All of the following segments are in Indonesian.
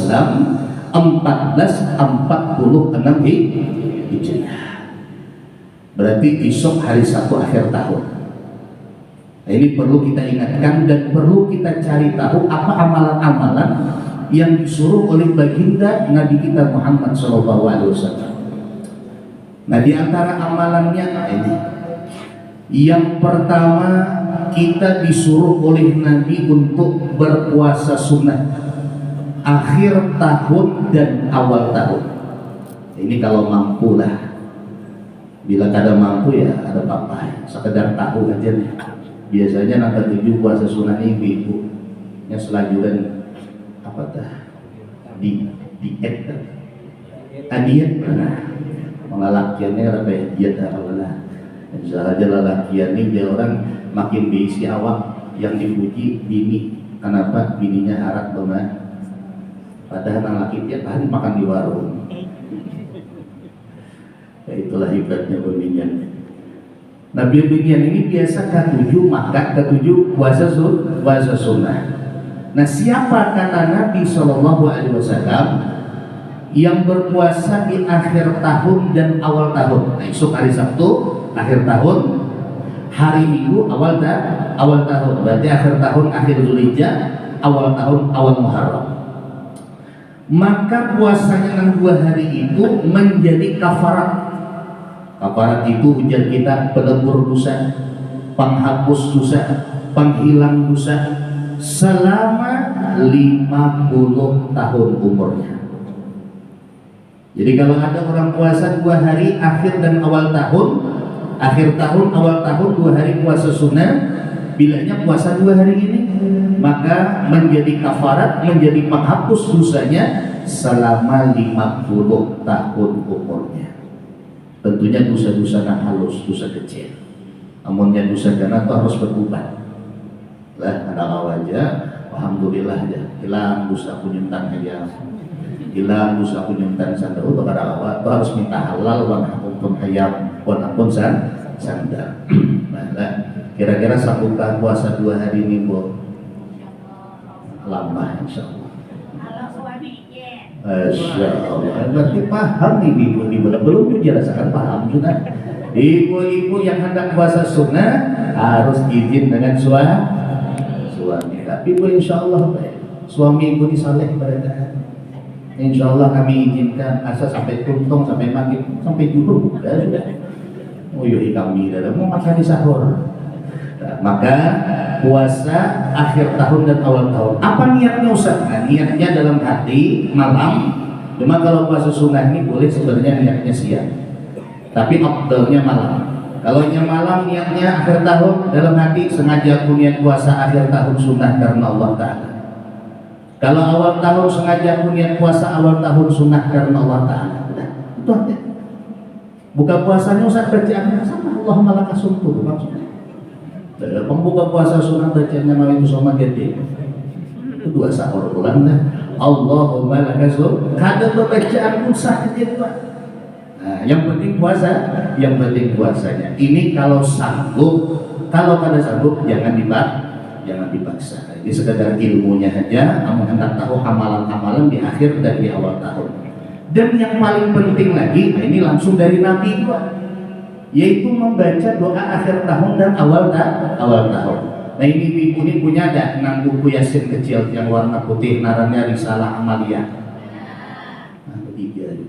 Islam 1446 Hijriah. Berarti besok hari Sabtu akhir tahun. Nah, ini perlu kita ingatkan dan perlu kita cari tahu apa amalan-amalan yang disuruh oleh baginda Nabi kita Muhammad SAW. Nah, di antara amalannya ini, yang pertama kita disuruh oleh Nabi untuk berpuasa sunnah akhir tahun dan awal tahun. Ini kalau mampu lah. Bila kada mampu ya ada apa-apa, sekedar tahu aja nih. Biasanya nangka 7 puasa sunnah ini ibu yang selanjutnya apa dah diet diet pernah mengalakiannya apa ya diet apa saja lalakian ini dia orang makin diisi awak yang dipuji bini. Kenapa bininya harat banget? Padahal anak laki tiap hari makan di warung. Ya, itulah hebatnya pembinian. Nah, pembinian ini biasa ke-7 maka ke-7 puasa sunnah. Nah, siapa kata Nabi SAW yang berpuasa di akhir tahun dan awal tahun? Nah, esok hari Sabtu akhir tahun, hari Minggu awal tahun. Berarti akhir tahun akhir Dzulhijjah, awal tahun awal Muharram. Maka puasanya yang 2 hari itu menjadi kafarat. Kafarat itu ujar kita pelebur dosa, penghapus dosa, penghilang dosa selama 50 tahun umurnya. Jadi kalau ada orang puasa 2 hari akhir dan awal tahun, akhir tahun awal tahun 2 hari puasa sunnah, bilanya puasa 2 hari ini maka menjadi kafarat, menjadi penghapus dosanya selama 50 tahun umurnya. Tentunya dosa-dosa yang halus, dosa kecil. Amunnya dosa gana itu harus berubah. Lah ada aja, alhamdulillah aja. Hilang dosa kunyuntan aja. Hilang dosa kunyuntan sandal untuk ada awal itu harus minta halal wan hukum hayam wan ampun sandal. Nah, kira-kira sambungkan puasa 2 hari ini Bu? Lama insyaallah. Insyaallah. Berarti paham nih ibu-ibu, belum dirasakan paham sudah. Ibu-ibu yang hendak puasa sunnah harus izin dengan suami. Tapi Bu insyaallah suami ibu ini saleh berada. Insyaallah kami izinkan asa sampai tuntung sampai maghrib sampai zuhur sudah. Oh iya kami dah mau makan di sahur. Nah, maka puasa akhir tahun dan awal tahun. Apa niatnya Ustaz? Nah, niatnya dalam hati malam. Cuma kalau puasa sunnah ini boleh sebenarnya niatnya siang. Tapi afdalnya malam. Kalau yang malam niatnya akhir tahun dalam hati sengaja aku niat puasa akhir tahun sunnah karena Allah Ta'ala. Kalau awal tahun sengaja aku niat puasa awal tahun sunnah karena Allah Ta'ala. Udah, itu aja. Buka puasanya Ustaz bacaannya sama Allahumma laka sumtu maksudnya. Pembuka puasa sunnah bacaannya mau itu sama gede. Itu 2 sahur bulan dah. Allahumma laka sumtu. Kada bacaan pun sah aja Pak. Nah, yang penting puasa, yang penting puasanya. Ini kalau sanggup, kalau kada sanggup jangan dipaksa. Ini sekedar ilmunya aja, kamu hendak tahu amalan-amalan di akhir dan di awal tahun. Dan yang paling penting lagi, nah ini langsung dari Nabi juga, yaitu membaca doa akhir tahun dan awal tahun. Nah ini ibu ini punya ada 6 buku Yasin kecil yang warna putih, naranya Risalah Amaliyah. Nah, 3.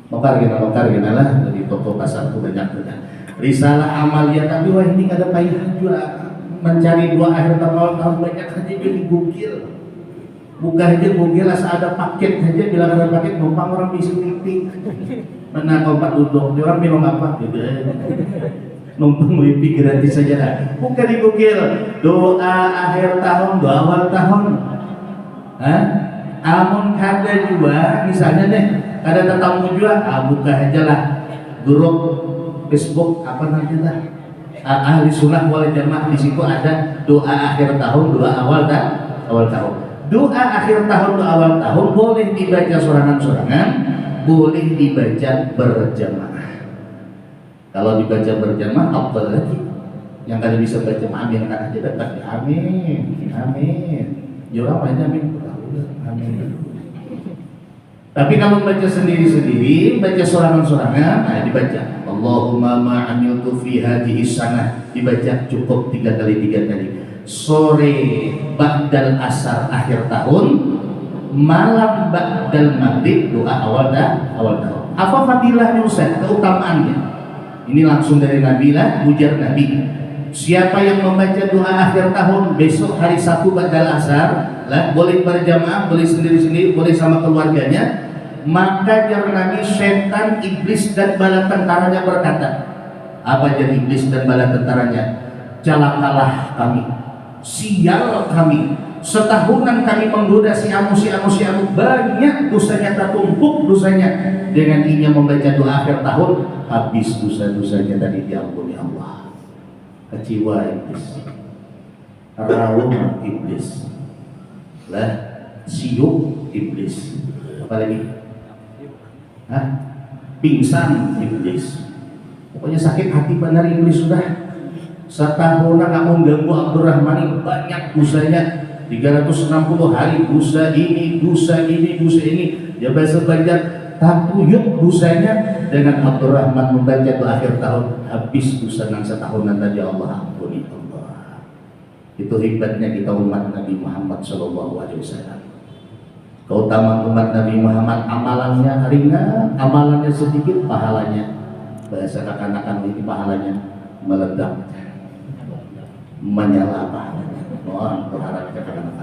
Mokar gina lah dari toko pasar tuh banyak juga. Risalah Amaliyah, tapi wah ini ada payah juga mencari doa akhir tahun banyak saja jadi gokil. Buka aja Google asal ada paket saja, bilang ada paket numpang orang bisa meeting. Mana kompak duduk, orang bilang apa gitu. Numpang mimpi gratis saja dah. Buka di Google doa akhir tahun, doa awal tahun. Amun kada juga, misalnya deh, ada tetamu juga, buka aja lah grup Facebook apa nanti dah. Ahli sunnah wal jamaah di situ ada doa akhir tahun, doa awal tahun. Doa akhir tahun, doa awal tahun boleh dibaca sorangan-sorangan, boleh dibaca berjamaah. Kalau dibaca berjamaah, afdal lagi. Yang kada bisa baca amin kan aja dapat amin. Jurang aja amin. Amin. Tapi kalau baca sendiri-sendiri, baca sorangan-sorangan, nah dibaca Allahumma ma'amiltu fi hadhihi sanah, dibaca cukup 3 kali 3 kali. Sore ba'dal asar akhir tahun, malam ba'dal maghrib doa awal tahun. Apa fadilahnya Ustaz? Keutamaannya. Ini langsung dari Nabi lah, ujar Nabi. Siapa yang membaca doa akhir tahun besok hari Sabtu ba'dal asar, lah boleh berjamaah, boleh sendiri-sendiri, boleh sama keluarganya, maka jar Nabi, setan, iblis dan bala tentaranya berkata, apa jadi iblis dan bala tentaranya? Celakalah kami, sial kami, setahunan kami menggoda si Amu, banyak dosanya, tertumpuk dosanya. Dengan ini membaca doa akhir tahun, habis dosa-dosanya tadi diampuni Allah. Kecewa iblis, raung iblis, lah siuk iblis, apalagi pingsan iblis, pokoknya sakit hati benar iblis sudah. Setahunan kamu ganggu Abdurrahman, banyak dosanya, 360 hari dosa ini, dosa ini, dosa ini. Ya bahasa Banjar, tatuyuk dosanya. Dengan Abdurrahman membaca doa akhir tahun, habis dosa yang setahunan tadi Allah ampuni Allah. Itu hebatnya kita umat Nabi Muhammad SAW. Keutamaan umat Nabi Muhammad, amalannya ringan, amalannya sedikit, pahalanya bahasa kanak-kanak ini pahalanya meledak, menyala pahalanya. Mohon berharap kanak-kanak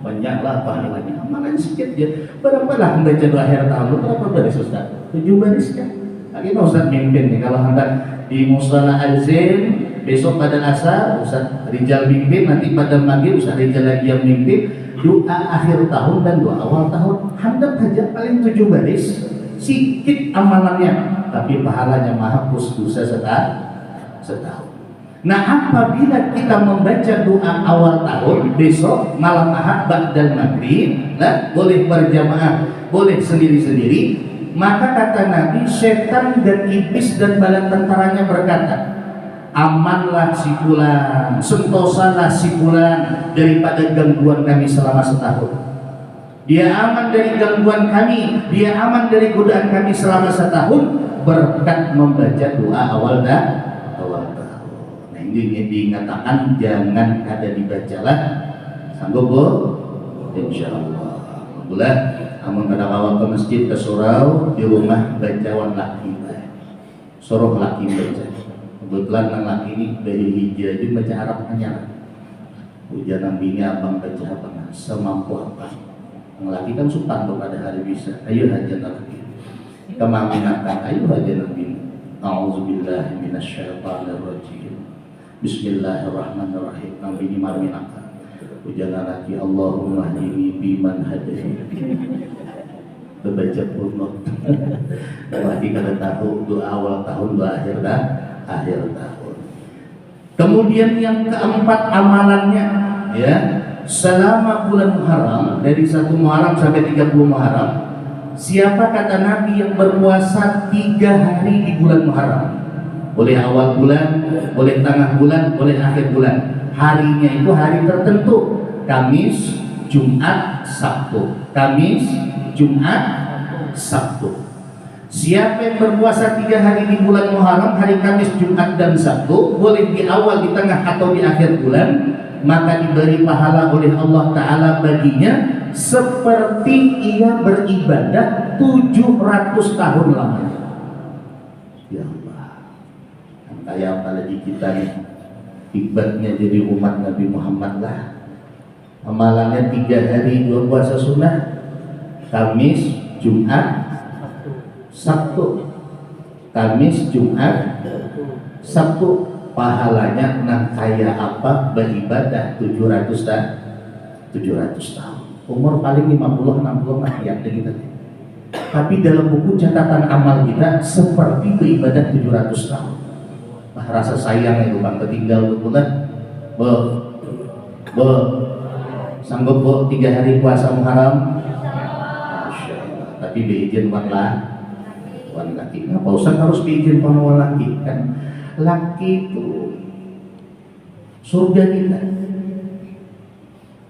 menyala pahalanya, amalannya sedikit ya. Berapa lah membaca doa akhir tahun? Berapa baris Ustaz? 7 baris kan? Akhirnya Ustaz mimpin nih, kalau hendak di Musala Al-Zain besok pada asar Ustaz Rijal mimpin, nanti pada maghrib Ustaz Rijal lagi yang mimpin. Doa akhir tahun dan doa awal tahun, handap aja paling 7 baris, sedikit amalannya, tapi pahalanya menghapus dosa setahun. Nah, apabila kita membaca doa awal tahun besok malam Ahad ba'dal maghrib, nah, boleh berjamaah, boleh sendiri-sendiri, maka kata Nabi, setan dan iblis dan bala tentaranya berkata, amanlah si fulan, sentosalah si fulan daripada gangguan kami selama setahun. Dia aman dari gangguan kami, dia aman dari godaan kami selama setahun berkat membaca doa awal tahun. Nah, ini dinyatakan jangan kada dibacalah. Sanggup Bu? Insyaallah. Alhamdulillah, amun kada bawa ke masjid ke surau, di rumah bacawan laki. Suruh laki baca. Kebetulan nang laki ini dari hijrah itu baca Arab hanya ujian nabinya abang baca apa semampu apa. Yang laki kan supan pada hari bisa. Ayo haja nabi kemaminakan, ayo haja nabi. A'udzubillahi minasyaitonirrajim. Bismillahirrahmanirrahim. Nabi ini marminakan ujian laki, Allahumma hdini biman hadaini. Terbaca punut. Lagi kada tahu doa awal tahun, doa akhir tahun. Kemudian yang keempat amalannya, ya, selama bulan Muharram dari 1 Muharram sampai 30 Muharram, siapa kata Nabi yang berpuasa 3 hari di bulan Muharram, boleh awal bulan, boleh tengah bulan, boleh akhir bulan, harinya itu hari tertentu, Kamis, Jumat, Sabtu, Kamis, Jumat, Sabtu. Siapa yang berpuasa 3 hari di bulan Muharram, hari Kamis, Jumat, dan Sabtu, boleh di awal, di tengah, atau di akhir bulan, maka diberi pahala oleh Allah Ta'ala baginya seperti ia beribadah 700 tahun lamanya. Ya Allah, kayak apa lagi kita nih, ibadatnya jadi umat Nabi Muhammad lah. Amalannya 3 hari berpuasa sunnah, Kamis, Jumat, Sabtu. Kamis, Jumat, Sabtu, pahalanya nang kaya apa beribadah 700 tahun. Umur paling 50-60 ayat kita. Tapi dalam buku catatan amal kita seperti beribadah 700 tahun. Nah, rasa sayang itu Bang ketinggal bulan. Sanggup Bu 3 hari puasa Muharram? Masya Allah. Tapi beizin lah. Laki. Nah, Pak Ustaz harus bikin pahlawan laki kan? Laki itu surga kita,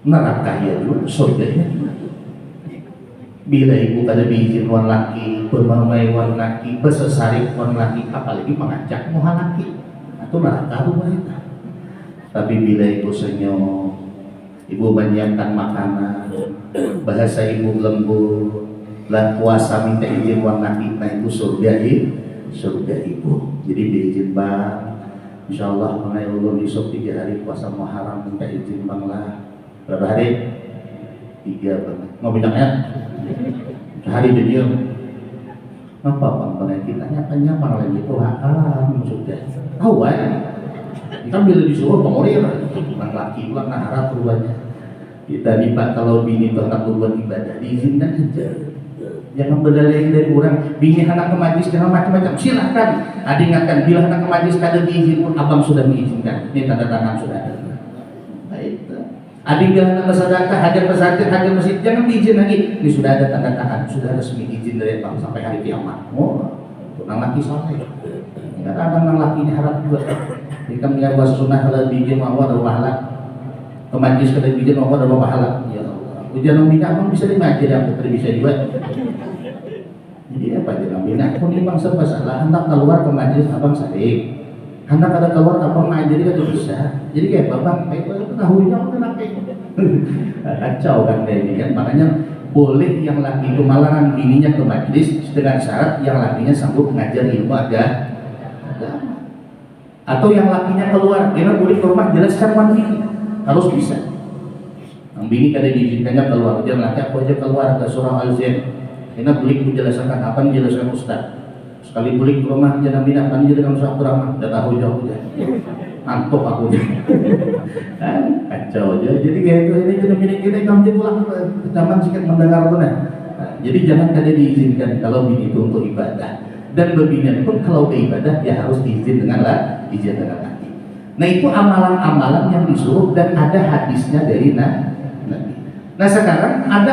neraka ya juga surganya. Bila ibu kada diizin wan laki, pemamai wan laki, besesarik wan laki, apalagi mengajak moha laki, itu neraka rumah kita. Tapi bila ibu senyum, ibu menyiapkan makanan, bahasa ibu lembut, dan puasa minta izin wan laki, nah itu surga ibu. Jadi diizin bang, insya Allah mengenai ulun besok 3 hari puasa Muharram minta izin bang lah. Berapa hari? 3 bang. Mau bidangnya? Hari jadi apa bang bang kita nyapanya bang lagi itu sudah awal kan bila disuruh pengorir bang laki pulang harap perubahannya kita nih pak kalau bini berangkat berbuat ibadah diizinkan saja, jangan berdalih dari orang bini anak ke majlis dengan macam-macam silahkan. Ada ingatkan bila anak ke majlis kada diizin pun abang sudah mengizinkan, ini tanda tangan sudah ada. Adik bilang ke sedekah, hadir pesantren, hadir masjid, jangan diizin lagi. Ini sudah ada tanda tangan, sudah resmi izin dari bang sampai hari kiamat. Oh, nang laki soleh. Enggak ada nang lakinya harap juga. Jika punya bahasa sunnah kalau diizin mau ada pahala. Ke majlis kada diizin mau ada pahala. Ya Allah. Ujian bina pun bisa dimaji dan putri bisa juga. Jadi apa jangan bina pun bang serba salah. Hendak keluar ke majlis abang saling. Hendak ada keluar abang ngajari kan bisa. Jadi kayak babang, kayak tahunya udah kacau kan kayak ini kan. Makanya boleh yang laki itu malaran bininya ke majlis dengan syarat yang lakinya sanggup ngajar ilmu agama. Atau yang lakinya keluar, dia boleh ke rumah jelaskan wan bini, harus bisa. Yang bini kada diizinkannya keluar, jangan laki aku aja keluar ke surah Al-Zain. Karena boleh menjelaskan apa nih jelaskan ustaz. Sekali boleh ke rumah jangan bina kan jadi dengan suatu ramah, dah tahu jauh aja. Antuk aku kacau aja. Jadi kayak itu ini jadi bini kamu pulang zaman sikit mendengar tuh nah. Jadi jangan kada diizinkan kalau bini itu untuk ibadah dan berbina pun kalau ke ibadah ya harus izin dengan izin dengan laki. Nah itu amalan-amalan yang disuruh dan ada hadisnya dari Nabi. Nah sekarang ada